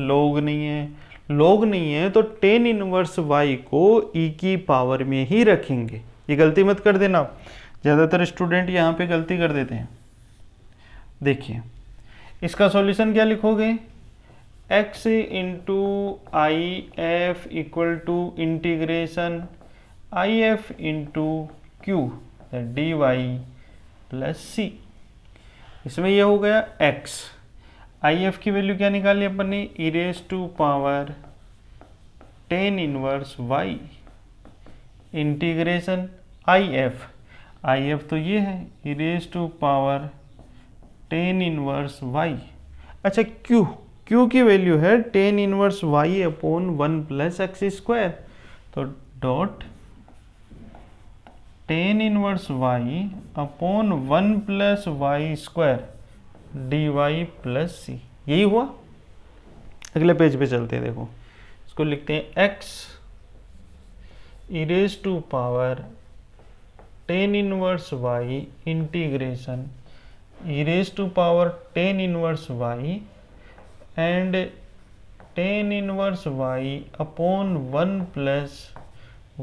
log नहीं है, log नहीं है तो टेन इनवर्स y को e की पावर में ही रखेंगे। ये गलती मत कर देना, ज़्यादातर स्टूडेंट यहाँ पे गलती कर देते हैं। देखिए इसका सॉल्यूशन क्या लिखोगे, x into I F equal to integration I F into Q D Y plus C. इसमें यह हो गया x, आई एफ की वैल्यू क्या निकाली अपन ने, E raise to power tan inverse y integration I F तो ये है E raise to power tan inverse y। अच्छा q की वैल्यू है tan inverse y upon 1 plus X square, तो dot tan inverse y upon 1 plus Y square D Y plus C, यही हुआ। अगले पेज पे चलते हैं, देखो इसको लिखते हैं x E raise to power tan inverse y integration E raise to power tan inverse y and tan inverse y upon 1 plus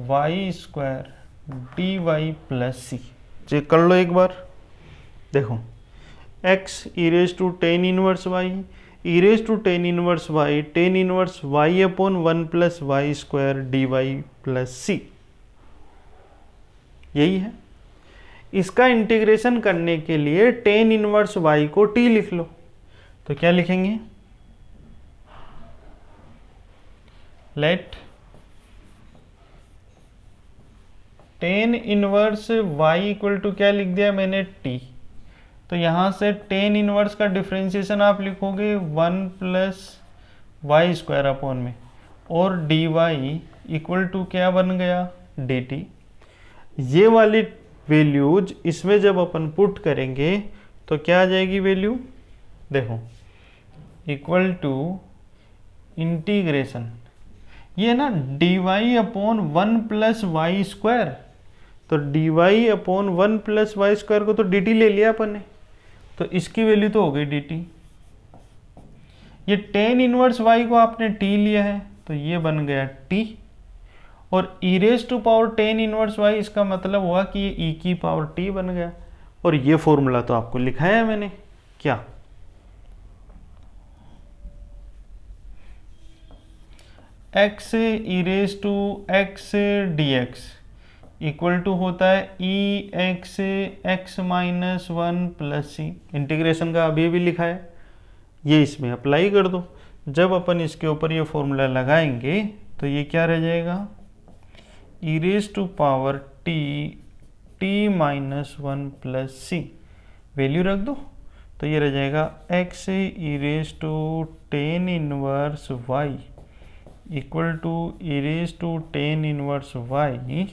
Y square D Y plus C. Check कर लो एक बार, देखो x E raise to tan inverse y E raise to tan inverse y tan inverse y upon 1 plus Y square D Y plus C, यही है। इसका integration करने के लिए टेन इनवर्स y को t लिख लो, तो क्या लिखेंगे, let tan inverse y equal to क्या लिख दिया मैंने t, तो यहाँ से टेन इनवर्स का डिफ्रेंशिएशन आप लिखोगे 1 प्लस वाई स्क्वायर अपॉन में, और डी वाई इक्वल टू क्या बन गया dt। ये वाली वैल्यूज इसमें जब अपन पुट करेंगे तो क्या आ जाएगी वैल्यू, देखो इक्वल टू इंटीग्रेशन, ये ना D Y upon 1 plus Y square, तो D Y upon 1 plus Y square को तो डी टी ले लिया अपन ने, तो इसकी वैल्यू तो हो गई डी टी। ये टेन इनवर्स वाई को आपने टी लिया है तो ये बन गया टी, और E raise to power tan inverse Y, इसका मतलब हुआ कि ये ई की पावर टी बन गया। और ये फॉर्मूला तो आपको लिखाया है मैंने, क्या x E raise to x D x equal to होता है E x x minus one plus C. Integration का अभी भी लिखा है, ये इसमें अप्लाई कर दो। जब अपन इसके ऊपर ये फॉर्मूला लगाएंगे तो ये क्या रह जाएगा, E raise to power T T minus one plus C, value रख दो तो ये रह जाएगा X E raise to tan inverse Y equal to E raise to tan inverse Y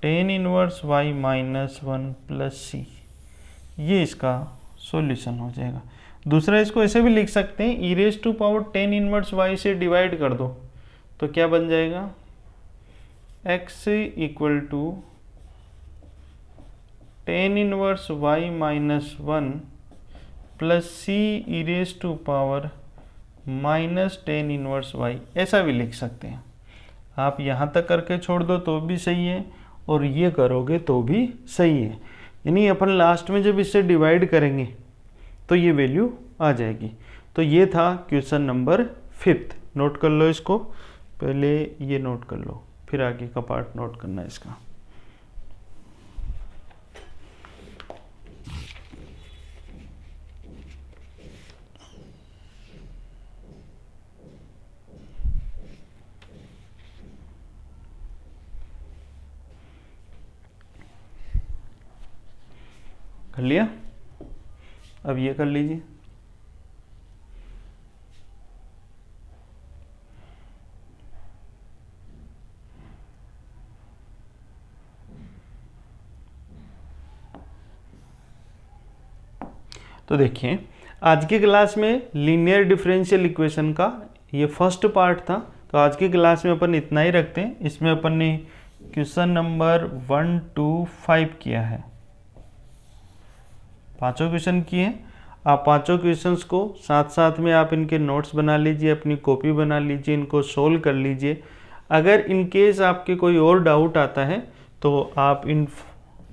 tan inverse Y minus one plus C. ये इसका solution हो जाएगा। दूसरा इसको ऐसे भी लिख सकते हैं, E raise to power tan inverse Y से डिवाइड कर दो तो क्या बन जाएगा, X equal to tan inverse Y minus one plus C E raise to power minus tan inverse Y, ऐसा भी लिख सकते हैं। आप यहाँ तक करके छोड़ दो तो भी सही है और ये करोगे तो भी सही है। यानी अपन लास्ट में जब इससे डिवाइड करेंगे तो ये वैल्यू आ जाएगी। तो ये था क्वेश्चन नंबर 5। नोट कर लो इसको, पहले ये नोट कर लो फिर आगे का पार्ट नोट करना है इसका। कर लिया? अब ये कर लीजिए। तो देखिए आज की क्लास में लीनियर डिफरेंशियल इक्वेशन का ये फर्स्ट पार्ट था। तो आज की क्लास में अपन इतना ही रखते हैं। इसमें अपन ने क्वेश्चन नंबर 1 to 5 किया है, पांचों क्वेश्चन किए हैं। आप पांचों क्वेश्चंस को साथ साथ में आप इनके नोट्स बना लीजिए, अपनी कॉपी बना लीजिए, इनको सोल्व कर लीजिए। अगर इन केस आपके कोई और डाउट आता है तो आप इन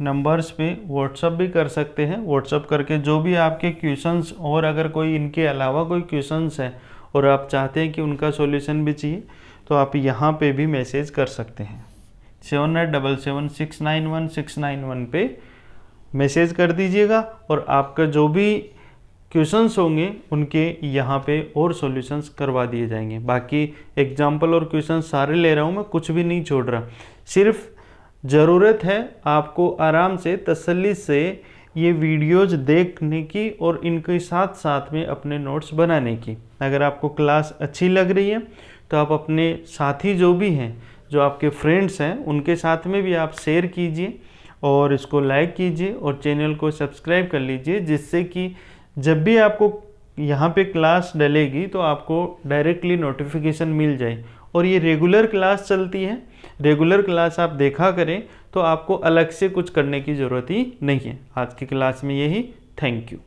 नंबर्स पे व्हाट्सअप भी कर सकते हैं। व्हाट्सअप करके जो भी आपके क्वेश्चंस और अगर कोई इनके अलावा कोई क्वेश्चंस हैं और आप चाहते हैं कि उनका सॉल्यूशन भी चाहिए तो आप यहाँ पे भी मैसेज कर सकते हैं। 7877691691 पे मैसेज कर दीजिएगा और आपका जो भी क्वेश्चंस होंगे उनके यहाँ पे और सॉल्यूशंस करवा दिए जाएंगे। बाकी एग्जाम्पल और क्वेश्चन सारे ले रहा हूँ मैं, कुछ भी नहीं छोड़ रहा। सिर्फ ज़रूरत है आपको आराम से तसल्ली से ये वीडियोज देखने की और इनके साथ साथ में अपने नोट्स बनाने की। अगर आपको क्लास अच्छी लग रही है तो आप अपने साथी जो भी हैं, जो आपके फ्रेंड्स हैं, उनके साथ में भी आप शेयर कीजिए और इसको लाइक कीजिए और चैनल को सब्सक्राइब कर लीजिए, जिससे कि जब भी आपको यहाँ पे क्लास डलेगी तो आपको डायरेक्टली नोटिफिकेशन मिल जाए। और ये रेगुलर क्लास चलती है, रेगुलर क्लास आप देखा करें तो आपको अलग से कुछ करने की ज़रूरत ही नहीं है। आज की क्लास में यही। Thank you.